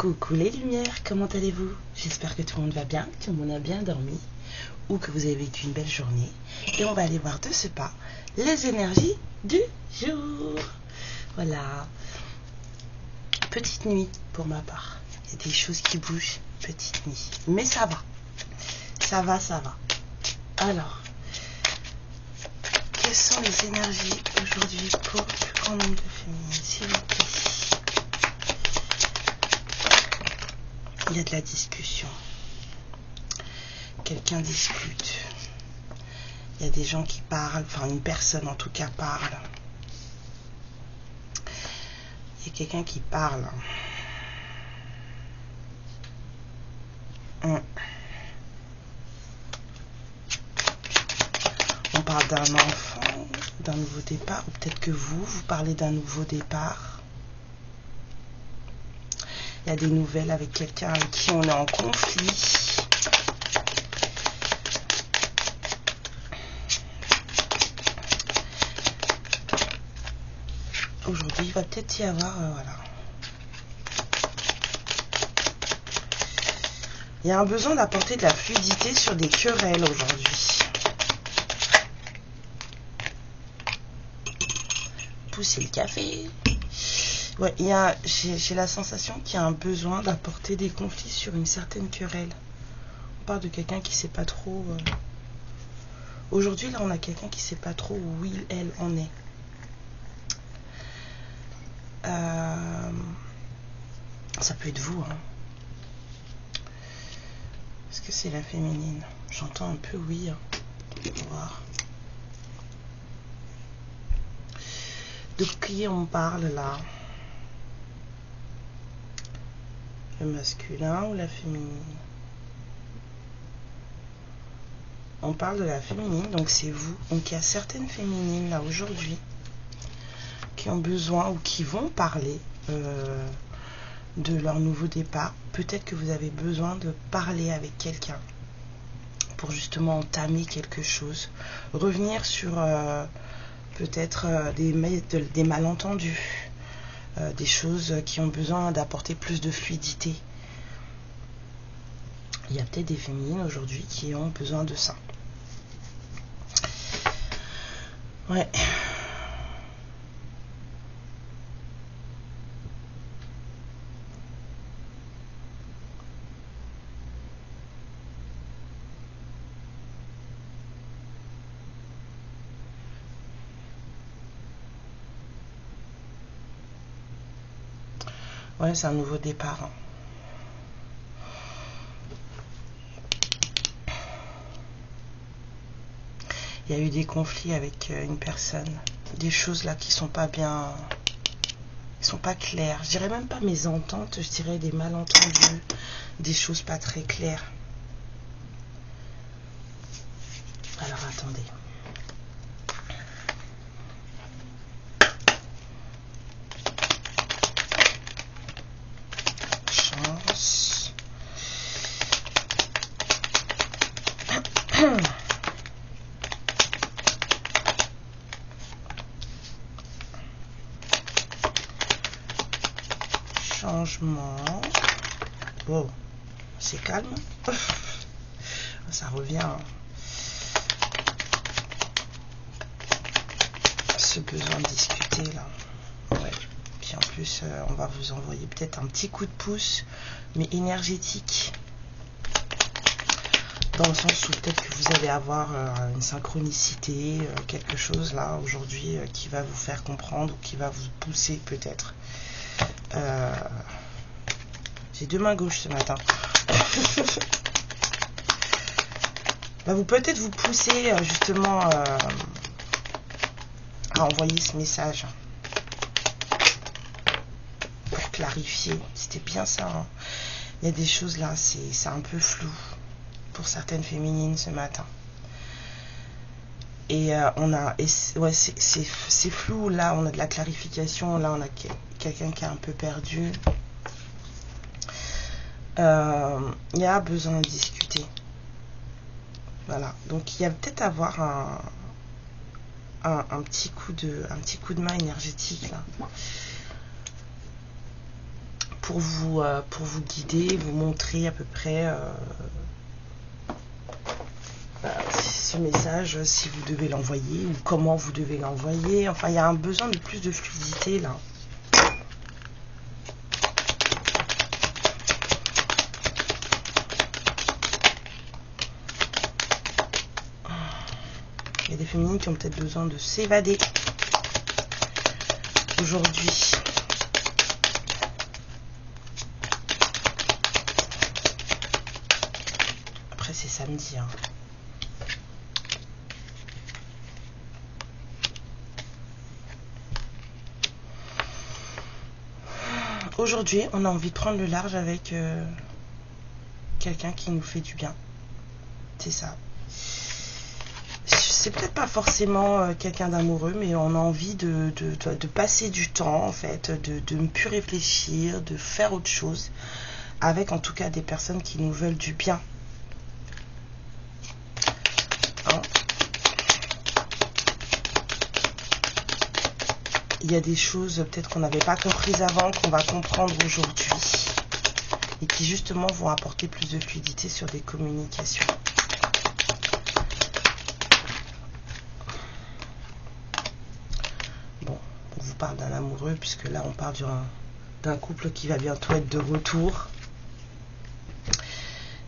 Coucou les lumières, comment allez-vous? J'espère que tout le monde va bien, que tout le monde a bien dormi ou que vous avez vécu une belle journée. Et on va aller voir de ce pas les énergies du jour. Voilà. Petite nuit pour ma part. Il y a des choses qui bougent, petite nuit. Mais ça va. Ça va, ça va. Alors, quelles sont les énergies aujourd'hui pour le plus grand nombre de féminines, s'il vous plaît? Il y a de la discussion. Quelqu'un discute. Il y a des gens qui parlent, enfin une personne en tout cas parle. Il y a quelqu'un qui parle. On parle d'un enfant, d'un nouveau départ, ou peut-être que vous parlez d'un nouveau départ. Il y a des nouvelles avec quelqu'un avec qui on est en conflit. Aujourd'hui, il va peut-être y avoir, voilà. Il y a un besoin d'apporter de la fluidité sur des querelles aujourd'hui. Pousser le café. Ouais, j'ai la sensation qu'il y a un besoin d'apporter des conflits sur une certaine querelle. On parle de quelqu'un qui sait pas trop. Aujourd'hui, là, on a quelqu'un qui sait pas trop où elle en est. Ça peut être vous, hein. Est-ce que c'est la féminine? J'entends un peu oui. Hein. On va voir. De qui on parle là? Le masculin ou la féminine? On parle de la féminine, donc c'est vous. Donc il y a certaines féminines là aujourd'hui qui ont besoin ou qui vont parler de leur nouveau départ. Peut-être que vous avez besoin de parler avec quelqu'un pour justement entamer quelque chose. Revenir sur peut-être des malentendus. Des choses qui ont besoin d'apporter plus de fluidité. Il y a peut-être des féminines aujourd'hui qui ont besoin de ça. Ouais. Ouais, c'est un nouveau départ. Il y a eu des conflits avec une personne. Des choses là qui sont pas bien. Qui sont pas claires. Je dirais même pas mésententes, je dirais des malentendus. Des choses pas très claires. Alors attendez. Changement. Oh, c'est calme. Ça revient. Ce besoin de discuter là. Ouais. Puis en plus, on va vous envoyer peut-être un petit coup de pouce, mais énergétique. Dans le sens où peut-être que vous allez avoir une synchronicité, quelque chose là aujourd'hui qui va vous faire comprendre ou qui va vous pousser peut-être. J'ai deux mains gauches ce matin. Bah, vous peut-être vous pousser justement à envoyer ce message pour clarifier. C'était bien ça. Hein. Il y a des choses là, c'est un peu flou pour certaines féminines ce matin. Et ouais, c'est flou. Là, on a de la clarification. Là, on a quelqu'un qui est un peu perdu. Il y a besoin de discuter. Voilà. Donc, il y a peut-être avoir un petit coup de main énergétique là pour vous guider, vous montrer à peu près ce message, si vous devez l'envoyer ou comment vous devez l'envoyer. Enfin, il y a un besoin de plus de fluidité là. Il y a des féminines qui ont peut-être besoin de s'évader aujourd'hui. Après, c'est samedi, hein. Aujourd'hui, on a envie de prendre le large avec quelqu'un qui nous fait du bien. C'est ça. C'est peut-être pas forcément quelqu'un d'amoureux, mais on a envie de passer du temps, en fait, de ne plus réfléchir, de faire autre chose, avec en tout cas des personnes qui nous veulent du bien. Hein? Il y a des choses peut-être qu'on n'avait pas comprises avant, qu'on va comprendre aujourd'hui, et qui justement vont apporter plus de fluidité sur des communications. Bon, on vous parle d'un amoureux, puisque là on parle d'un couple qui va bientôt être de retour.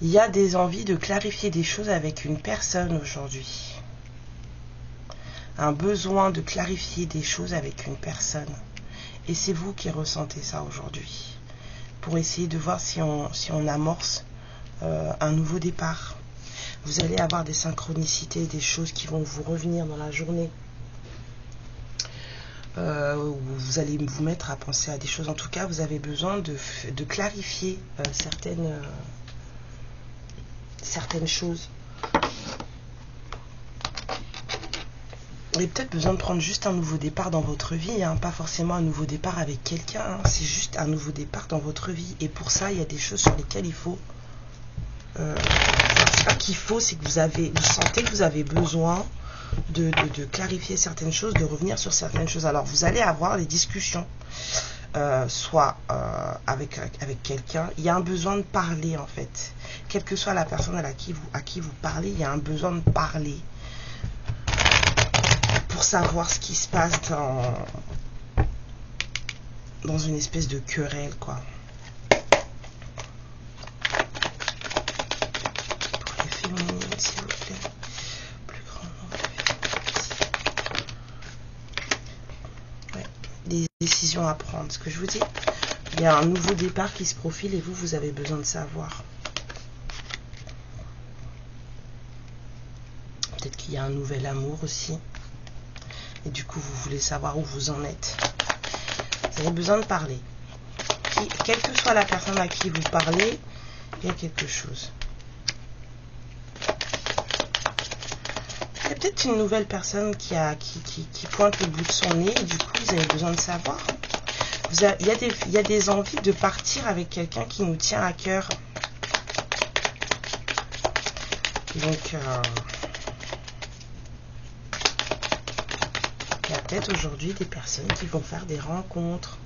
Il y a des envies de clarifier des choses avec une personne aujourd'hui. Un besoin de clarifier des choses avec une personne. Et c'est vous qui ressentez ça aujourd'hui. Pour essayer de voir si on amorce un nouveau départ. Vous allez avoir des synchronicités, des choses qui vont vous revenir dans la journée. Vous allez vous mettre à penser à des choses. En tout cas, vous avez besoin de clarifier certaines choses. Vous avez peut-être besoin de prendre juste un nouveau départ dans votre vie, hein, pas forcément un nouveau départ avec quelqu'un, hein, c'est juste un nouveau départ dans votre vie. Et pour ça, il y a des choses sur lesquelles il faut... c'est que vous sentez que vous avez besoin de clarifier certaines choses, de revenir sur certaines choses. Alors, vous allez avoir des discussions, soit avec quelqu'un. Il y a un besoin de parler, en fait. Quelle que soit la personne à qui vous parlez, il y a un besoin de parler. Pour savoir ce qui se passe dans une espèce de querelle, quoi. Pour les féminines, s'il vous plaît. Plus grand nombre de féminines. Ouais. Des décisions à prendre. Ce que je vous dis, il y a un nouveau départ qui se profile et vous avez besoin de savoir. Peut-être qu'il y a un nouvel amour aussi. Et du coup, vous voulez savoir où vous en êtes. Vous avez besoin de parler. Quelle que soit la personne à qui vous parlez, il y a quelque chose. Il y a peut-être une nouvelle personne qui pointe le bout de son nez. Et du coup, vous avez besoin de savoir. Il y a des envies de partir avec quelqu'un qui nous tient à cœur. Donc... il y a peut-être aujourd'hui des personnes qui vont faire des rencontres.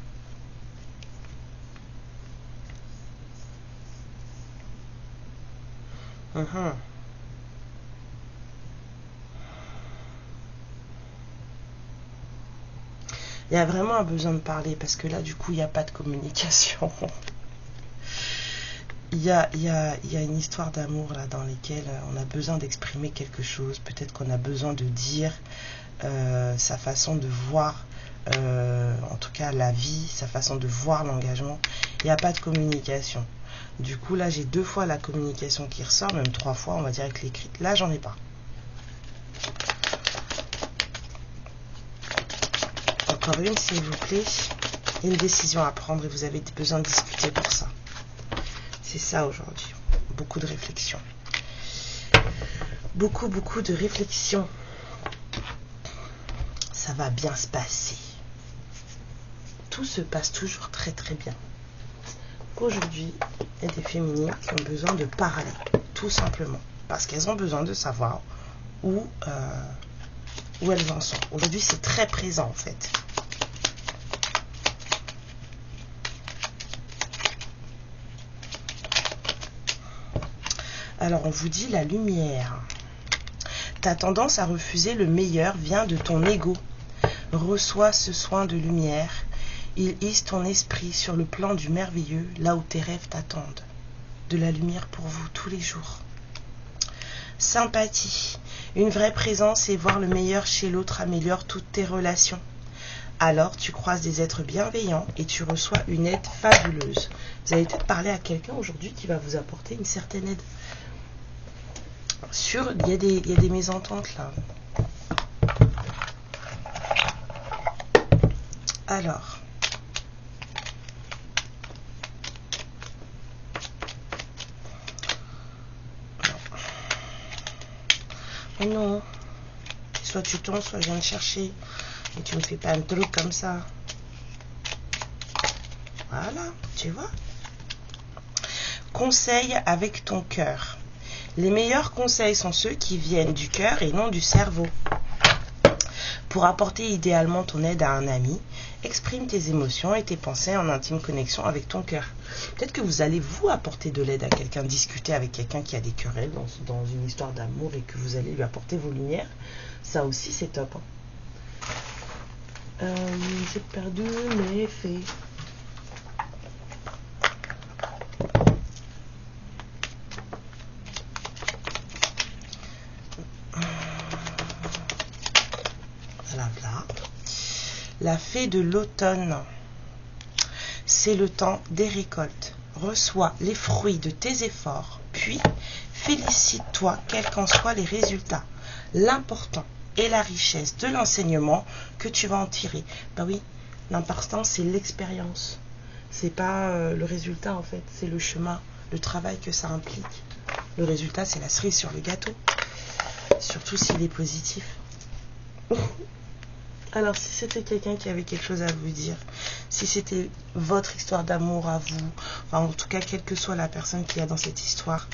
Il y a vraiment un besoin de parler parce que là, du coup, il n'y a pas de communication. Il y a une histoire d'amour là dans laquelle on a besoin d'exprimer quelque chose. Peut-être qu'on a besoin de dire sa façon de voir, en tout cas la vie, sa façon de voir l'engagement. Il n'y a pas de communication. Du coup, là, j'ai 2 fois la communication qui ressort, même 3 fois, on va dire, avec l'écrit. Là, j'en ai pas. Encore une, s'il vous plaît. Il y a une décision à prendre et vous avez besoin de discuter pour ça. C'est ça aujourd'hui. Beaucoup de réflexion. Beaucoup de réflexion. Ça va bien se passer. Tout se passe toujours très bien. Aujourd'hui, il y a des féminines qui ont besoin de parler, tout simplement. Parce qu'elles ont besoin de savoir où elles en sont. Aujourd'hui, c'est très présent en fait. Alors, on vous dit la lumière. Ta tendance à refuser le meilleur vient de ton ego. Reçois ce soin de lumière. Il hisse ton esprit sur le plan du merveilleux, là où tes rêves t'attendent. De la lumière pour vous tous les jours. Sympathie. Une vraie présence et voir le meilleur chez l'autre améliore toutes tes relations. Alors tu croises des êtres bienveillants et tu reçois une aide fabuleuse. Vous allez peut-être parler à quelqu'un aujourd'hui qui va vous apporter une certaine aide. Il y a des mésententes là. Alors. Oh non. Soit tu tombes, soit je viens de chercher. Et tu me fais pas un truc comme ça. Voilà, tu vois. Conseil avec ton cœur. Les meilleurs conseils sont ceux qui viennent du cœur et non du cerveau. Pour apporter idéalement ton aide à un ami, exprime tes émotions et tes pensées en intime connexion avec ton cœur. Peut-être que vous allez vous apporter de l'aide à quelqu'un, discuter avec quelqu'un qui a des querelles dans une histoire d'amour et que vous allez lui apporter vos lumières. Ça aussi, c'est top. J'ai perdu mes faits. Voilà. La fée de l'automne. C'est le temps des récoltes. Reçois les fruits de tes efforts, puis félicite-toi quels qu'en soient les résultats. L'important est la richesse de l'enseignement que tu vas en tirer. Ben oui, l'important c'est l'expérience. C'est pas le résultat en fait, c'est le chemin, le travail que ça implique. Le résultat c'est la cerise sur le gâteau. Surtout s'il est positif. Alors si c'était quelqu'un qui avait quelque chose à vous dire, si c'était votre histoire d'amour à vous, enfin, en tout cas quelle que soit la personne qu'il y a dans cette histoire,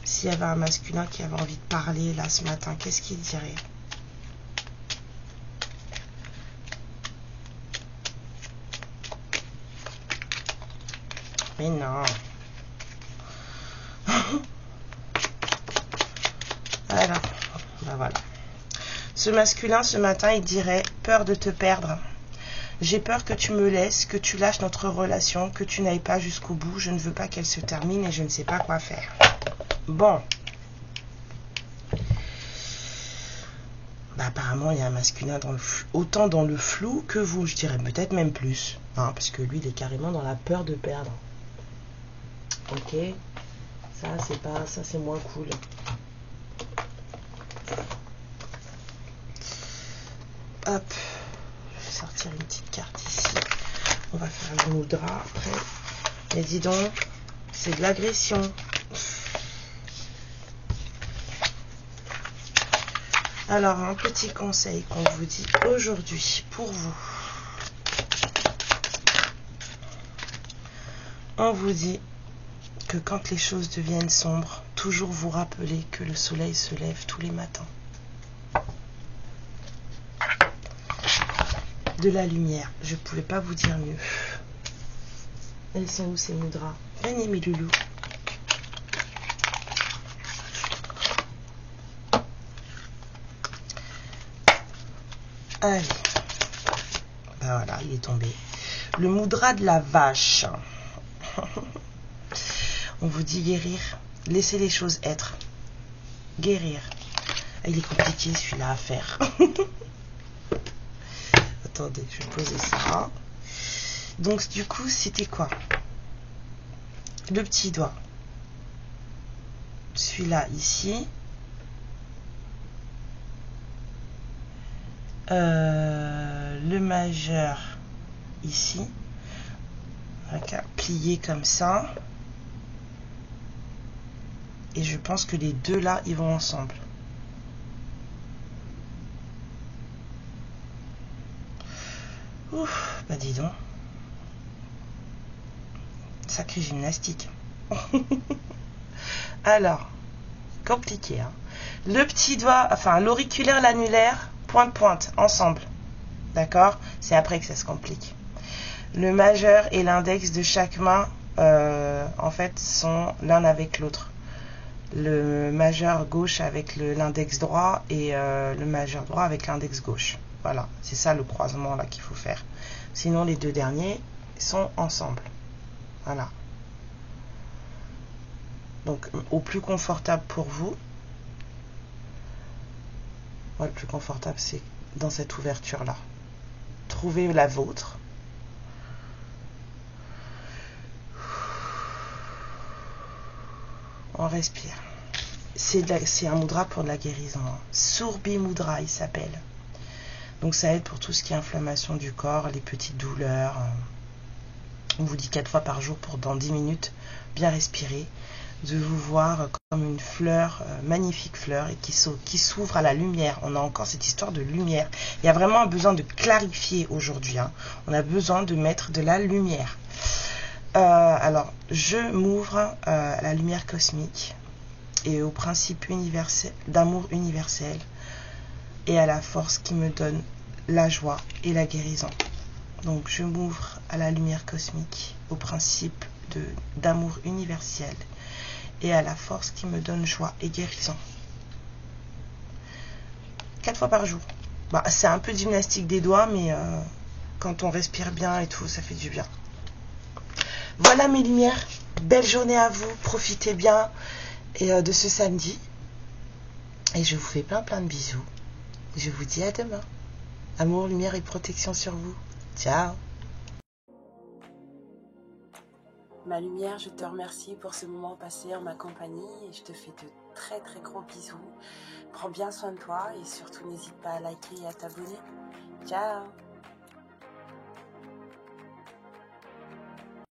s'il y avait un masculin qui avait envie de parler là ce matin, qu'est-ce qu'il dirait? Mais non. Alors, ben voilà. Ce masculin, ce matin, il dirait « Peur de te perdre. J'ai peur que tu me laisses, que tu lâches notre relation, que tu n'ailles pas jusqu'au bout. Je ne veux pas qu'elle se termine et je ne sais pas quoi faire. » Bon. Bah, apparemment, il y a un masculin autant dans le flou que vous. Je dirais peut-être même plus. Hein, parce que lui, il est carrément dans la peur de perdre. Ok. Ça, c'est moins cool. Hop, je vais sortir une petite carte ici. On va faire un mudra après. Mais dis donc, c'est de l'agression. Alors, un petit conseil qu'on vous dit aujourd'hui pour vous. On vous dit que quand les choses deviennent sombres, toujours vous rappeler que le soleil se lève tous les matins. De la lumière, je ne pouvais pas vous dire mieux. Elles sont où ces mudras? Venez mes loulous. Allez. Ben voilà, il est tombé. Le mudra de la vache. On vous dit guérir. Laissez les choses être. Guérir. Il est compliqué celui-là à faire. Attendez, je vais poser ça. Donc, du coup, c'était quoi? Le petit doigt. Celui-là, ici. Le majeur, ici. Okay. Plié comme ça. Et je pense que les deux, là, ils vont ensemble. Ouf, bah dis donc. Sacrée gymnastique. Alors, compliqué, hein. Le petit doigt, enfin l'auriculaire, l'annulaire, pointe, ensemble. D'accord? C'est après que ça se complique. Le majeur et l'index de chaque main, en fait, sont l'un avec l'autre. le majeur gauche avec l'index droit et le majeur droit avec l'index gauche. Voilà, c'est ça le croisement là qu'il faut faire. Sinon les deux derniers sont ensemble. Voilà. Donc au plus confortable pour vous. Ouais, le plus confortable c'est dans cette ouverture là. Trouvez la vôtre. On respire. C'est un mudra pour de la guérison. Surbi Mudra, il s'appelle. Donc ça aide pour tout ce qui est inflammation du corps, les petites douleurs. On vous dit 4 fois par jour pour dans 10 minutes bien respirer, de vous voir comme une fleur, magnifique fleur, et qui s'ouvre à la lumière. On a encore cette histoire de lumière. Il y a vraiment un besoin de clarifier aujourd'hui. On a besoin de mettre de la lumière. Alors, je m'ouvre à la lumière cosmique et au principe universel, d'amour universel et à la force qui me donne la joie et la guérison. Donc je m'ouvre à la lumière cosmique, au principe d'amour universel et à la force qui me donne joie et guérison. 4 fois par jour. Bah, c'est un peu de gymnastique des doigts, mais quand on respire bien et tout, ça fait du bien. Voilà mes lumières. Belle journée à vous. Profitez bien de ce samedi. Et je vous fais plein de bisous. Je vous dis à demain. Amour, lumière et protection sur vous. Ciao. Ma lumière, je te remercie pour ce moment passé en ma compagnie et je te fais de très gros bisous. Prends bien soin de toi et surtout n'hésite pas à liker et à t'abonner. Ciao.